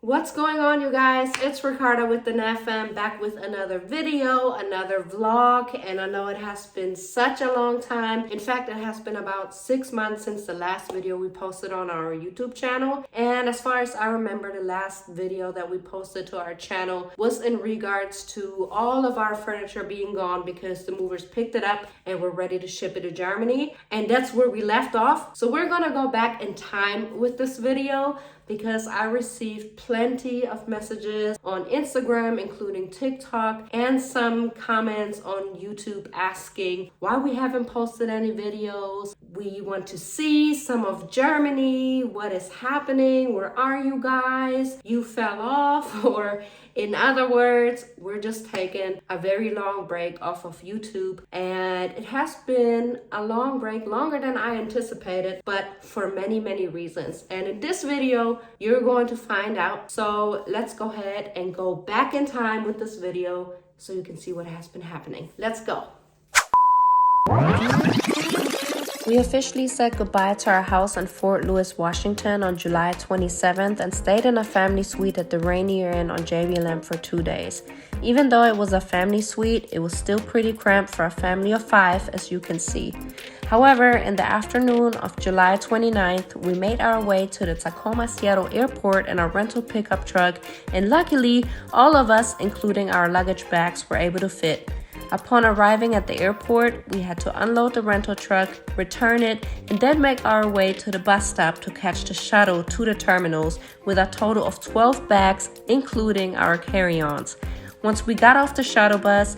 What's going on, you guys? It's Ricardo with the FM, back with another video, another vlog, and I know it has been such a long time. In fact, it has been about 6 months since the last video we posted on our YouTube channel. And as far as I remember, the last video that we posted to our channel was in regards to all of our furniture being gone because the movers picked it up and we're ready to ship it to Germany. And that's where we left off. So we're gonna go back in time with this video, because I received plenty of messages on Instagram, including TikTok, and some comments on YouTube asking why we haven't posted any videos. We want to see some of Germany. What is happening? Where are you guys? You fell off. Or in other words, we're just taking a very long break off of YouTube. And it has been a long break, longer than I anticipated, but for many, many reasons. And in this video, you're going to find out. So let's go ahead and go back in time with this video so you can see what has been happening. Let's go. We officially said goodbye to our house in Fort Lewis, Washington on July 27th and stayed in a family suite at the Rainier Inn on JBLM for 2 days. Even though it was a family suite, it was still pretty cramped for a family of 5, as you can see. However, in the afternoon of July 29th, we made our way to the Tacoma Seattle airport in a rental pickup truck, and luckily, all of us, including our luggage bags, were able to fit. Upon arriving at the airport, we had to unload the rental truck, return it, and then make our way to the bus stop to catch the shuttle to the terminals with a total of 12 bags, including our carry-ons. Once we got off the shuttle bus,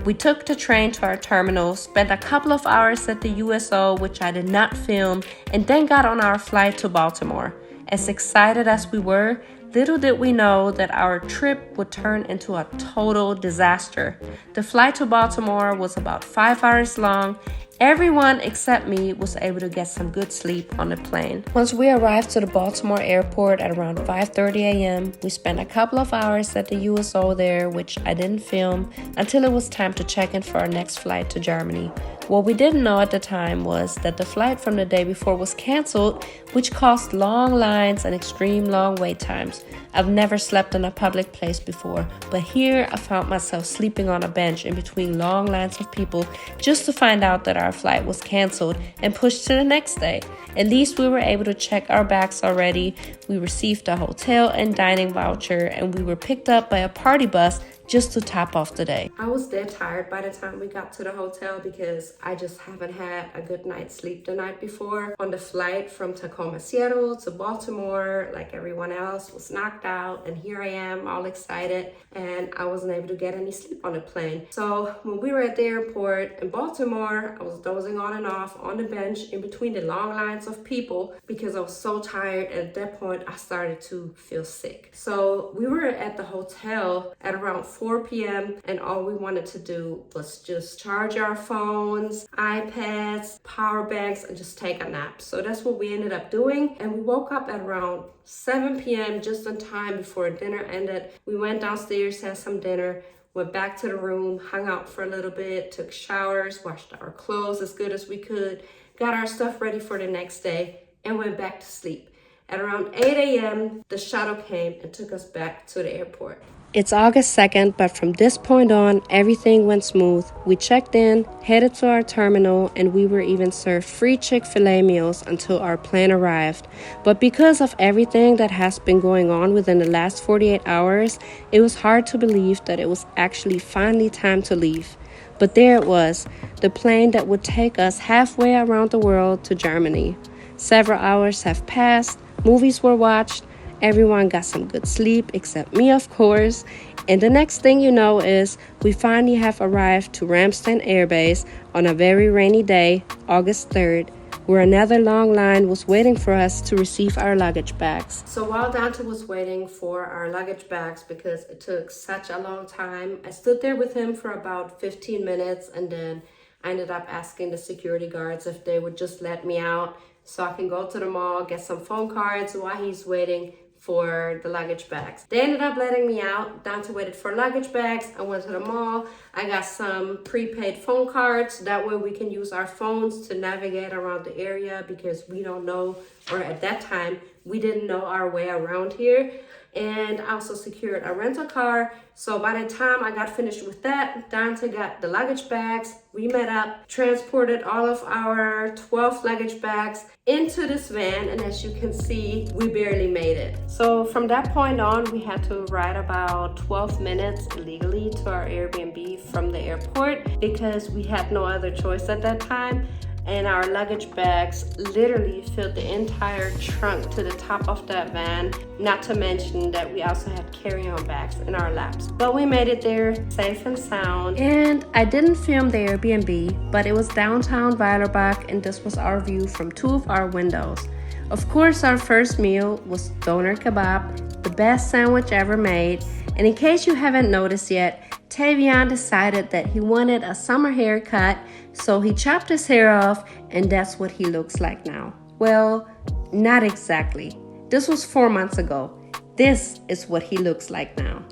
we took the train to our terminal, spent a couple of hours at the USO, which I did not film, and then got on our flight to Baltimore. As excited as we were, little did we know that our trip would turn into a total disaster. The flight to Baltimore was about 5 hours long. Everyone except me was able to get some good sleep on the plane. Once we arrived to the Baltimore airport at around 5:30 a.m., we spent a couple of hours at the USO there, which I didn't film, until it was time to check in for our next flight to Germany. What we didn't know at the time was that the flight from the day before was canceled, which caused long lines and extreme long wait times. I've never slept in a public place before, but here I found myself sleeping on a bench in between long lines of people just to find out that our flight was canceled and pushed to the next day. At least we were able to check our bags already. We received a hotel and dining voucher, and we were picked up by a party bus just to top off the day. I was dead tired by the time we got to the hotel because I just haven't had a good night's sleep the night before. On the flight from Tacoma, Seattle to Baltimore, like everyone else, was knocked out, and here I am all excited, and I wasn't able to get any sleep on the plane. So when we were at the airport in Baltimore, I was dozing on and off on the bench in between the long lines of people because I was so tired, and at that point I started to feel sick. So we were at the hotel at around 4 p.m. and all we wanted to do was just charge our phones, iPads, power banks, and just take a nap. So that's what we ended up doing, and we woke up at around 7 p.m. just in time before dinner ended. We went downstairs, had some dinner, went back to the room, hung out for a little bit, took showers, washed our clothes as good as we could, got our stuff ready for the next day, and went back to sleep. At around 8 a.m., the shuttle came and took us back to the airport. It's August 2nd, but from this point on, everything went smooth. We checked in, headed to our terminal, and we were even served free Chick-fil-A meals until our plane arrived. But because of everything that has been going on within the last 48 hours, it was hard to believe that it was actually finally time to leave. But there it was, the plane that would take us halfway around the world to Germany. Several hours have passed, movies were watched, everyone got some good sleep, except me, of course. And the next thing you know is we finally have arrived to Ramstein Air Base on a very rainy day, August 3rd, where another long line was waiting for us to receive our luggage bags. So while Dante was waiting for our luggage bags, because it took such a long time, I stood there with him for about 15 minutes, and then I ended up asking the security guards if they would just let me out so I can go to the mall, get some phone cards while he's waiting for the luggage bags. They ended up letting me out. Dante waited for luggage bags. I went to the mall. I got some prepaid phone cards. That way we can use our phones to navigate around the area because we don't know, or at that time, we didn't know our way around here. And I also secured a rental car. So by the time I got finished with that, Dante got the luggage bags. We met up, transported all of our 12 luggage bags into this van, and as you can see, we barely made it. So from that point on, we had to ride about 12 minutes illegally to our Airbnb from the airport because we had no other choice at that time. And our luggage bags literally filled the entire trunk to the top of that van, not to mention that we also had carry-on bags in our laps. But we made it there safe and sound. And I didn't film the Airbnb, but it was downtown Weilerbach, and this was our view from 2 of our windows. Of course, our first meal was doner kebab, the best sandwich ever made. And in case you haven't noticed yet, Tavian decided that he wanted a summer haircut, so he chopped his hair off, and that's what he looks like now. Well, not exactly. This was 4 months ago. This is what he looks like now.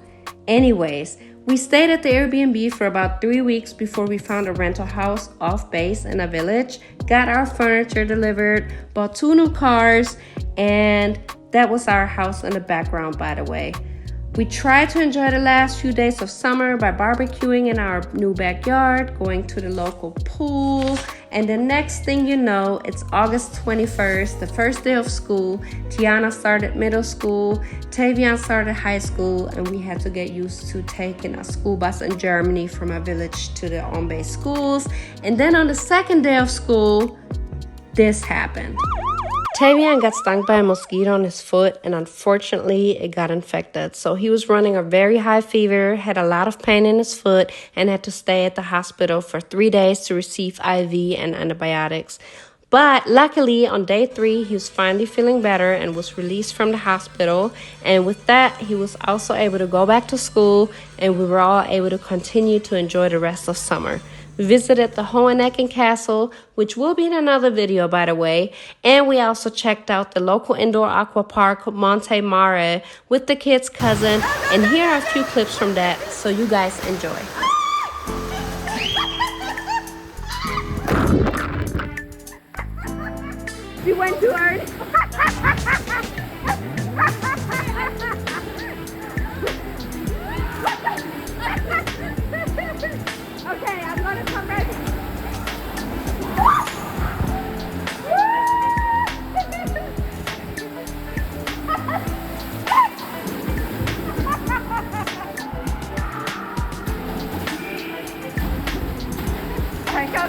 Anyways, we stayed at the Airbnb for about 3 weeks before we found a rental house off base in a village, got our furniture delivered, bought 2 new cars, and that was our house in the background, by the way. We tried to enjoy the last few days of summer by barbecuing in our new backyard, going to the local pool, and the next thing you know, it's August 21st, the first day of school. Tiana started middle school, Tavian started high school, and we had to get used to taking a school bus in Germany from a village to the on-base schools. And then on the second day of school, this happened. Tavian got stung by a mosquito on his foot, and unfortunately it got infected. So he was running a very high fever, had a lot of pain in his foot, and had to stay at the hospital for 3 days to receive IV and antibiotics. But luckily on day 3, he was finally feeling better and was released from the hospital. And with that, he was also able to go back to school, and we were all able to continue to enjoy the rest of summer. We visited the Hohenecken Castle, which will be in another video, by the way. And we also checked out the local indoor aqua park, Monte Mare, with the kids' cousin. And here are a few clips from that, so you guys enjoy. You went too hard. Okay, I'm gonna come back. Alright, go.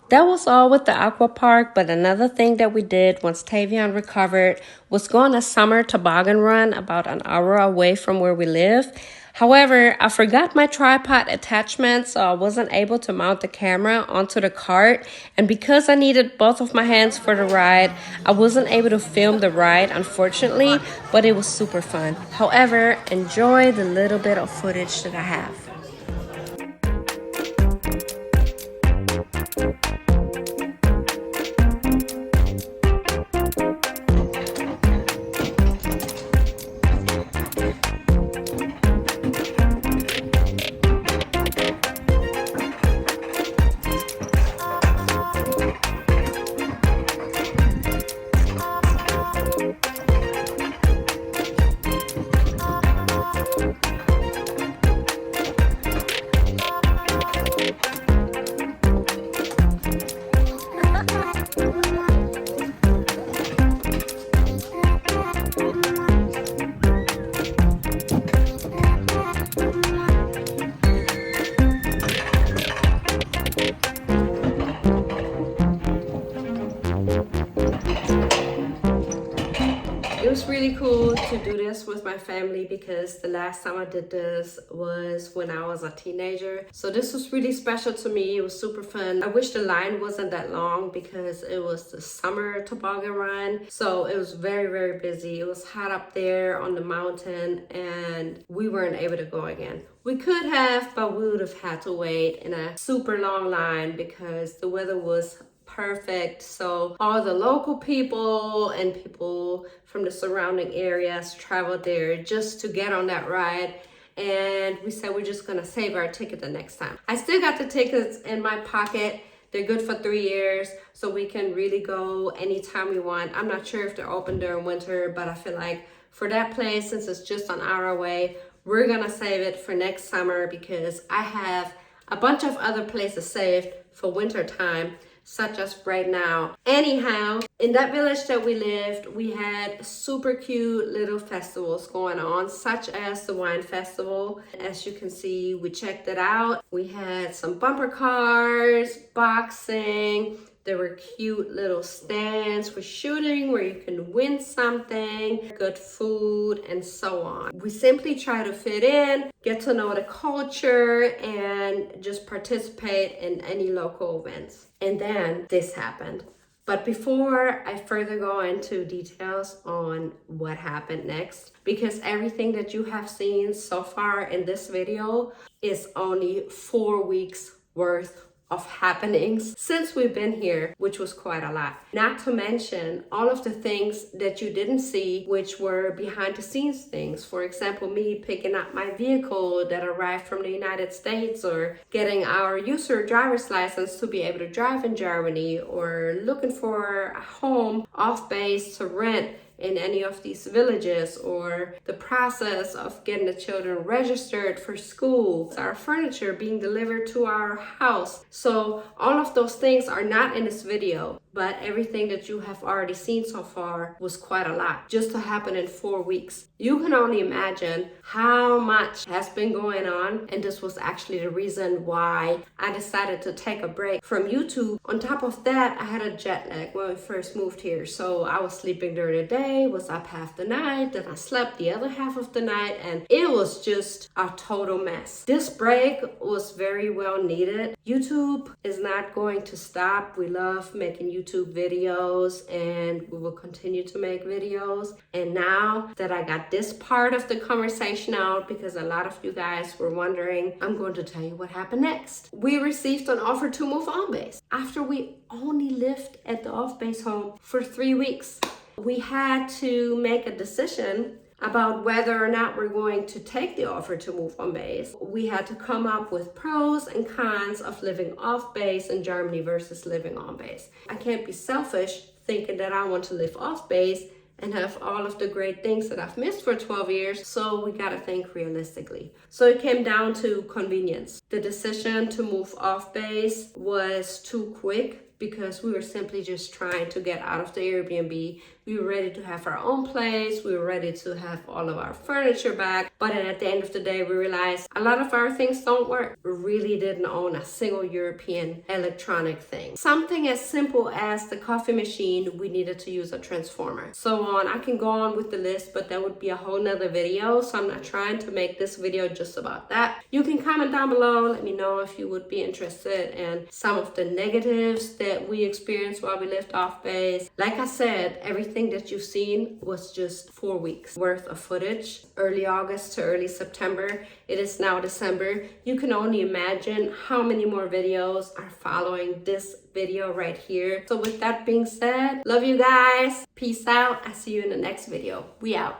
That was all with the aqua park, but another thing that we did once Tavian recovered was go on a summer toboggan run about an hour away from where we live. However, I forgot my tripod attachment, so I wasn't able to mount the camera onto the cart. And because I needed both of my hands for the ride, I wasn't able to film the ride, unfortunately, but it was super fun. However, enjoy the little bit of footage that I have. really cool to do this with my family because the last time I did this was when I was a teenager. So this was really special to me. It was super fun. I wish the line wasn't that long because it was the summer toboggan run. So it was very, very busy. It was hot up there on the mountain and we weren't able to go again. We could have, but we would have had to wait in a super long line because the weather was perfect. So all the local people and people from the surrounding areas traveled there just to get on that ride. And we said we're just gonna save our ticket the next time. I still got the tickets in my pocket. They're good for 3 years, so we can really go anytime we want. I'm not sure if they're open during winter, but I feel like for that place, since it's just an hour away, we're gonna save it for next summer because I have a bunch of other places saved for winter time, such as right now. Anyhow, in that village that we lived, we had super cute little festivals going on, such as the wine festival. As you can see, we checked it out. We had some bumper cars, boxing. There were cute little stands for shooting where you can win something, good food, and so on. We simply try to fit in, get to know the culture, and just participate in any local events. And then this happened. But before I further go into details on what happened next, because everything that you have seen so far in this video is only 4 weeks worth of happenings since we've been here, which was quite a lot. Not to mention all of the things that you didn't see, which were behind the scenes things. For example, me picking up my vehicle that arrived from the United States, or getting our user driver's license to be able to drive in Germany, or looking for a home off base to rent in any of these villages, or the process of getting the children registered for school, our furniture being delivered to our house. So all of those things are not in this video, but everything that you have already seen so far was quite a lot just to happen in 4 weeks. You can only imagine how much has been going on, and this was actually the reason why I decided to take a break from YouTube. On top of that, I had a jet lag when we first moved here, so I was sleeping during the day, was up half the night, then I slept the other half of the night, and it was just a total mess. This break was very well needed. YouTube is not going to stop. We love making YouTube videos and we will continue to make videos. And now that I got this part of the conversation out, because a lot of you guys were wondering, I'm going to tell you what happened next. We received an offer to move on base after we only lived at the off base home for 3 weeks. We had to make a decision about whether or not we're going to take the offer to move on base. We had to come up with pros and cons of living off base in Germany versus living on base. I can't be selfish thinking that I want to live off base and have all of the great things that I've missed for 12 years. So we gotta think realistically. So it came down to convenience. The decision to move off base was too quick because we were simply just trying to get out of the Airbnb. We were ready to have our own place. We were ready to have all of our furniture back. But at the end of the day, we realized a lot of our things don't work. We really didn't own a single European electronic thing. Something as simple as the coffee machine, we needed to use a transformer. So on, I can go on with the list, but that would be a whole nother video. So I'm not trying to make this video just about that. You can comment down below. Let me know if you would be interested in some of the negatives that we experienced while we lived off base. Like I said, everything that you've seen was just 4 weeks worth of footage. Early August to early September. It is now December. You can only imagine how many more videos are following this video right here. So with that being said, love you guys. Peace out. I'll see you in the next video. We out.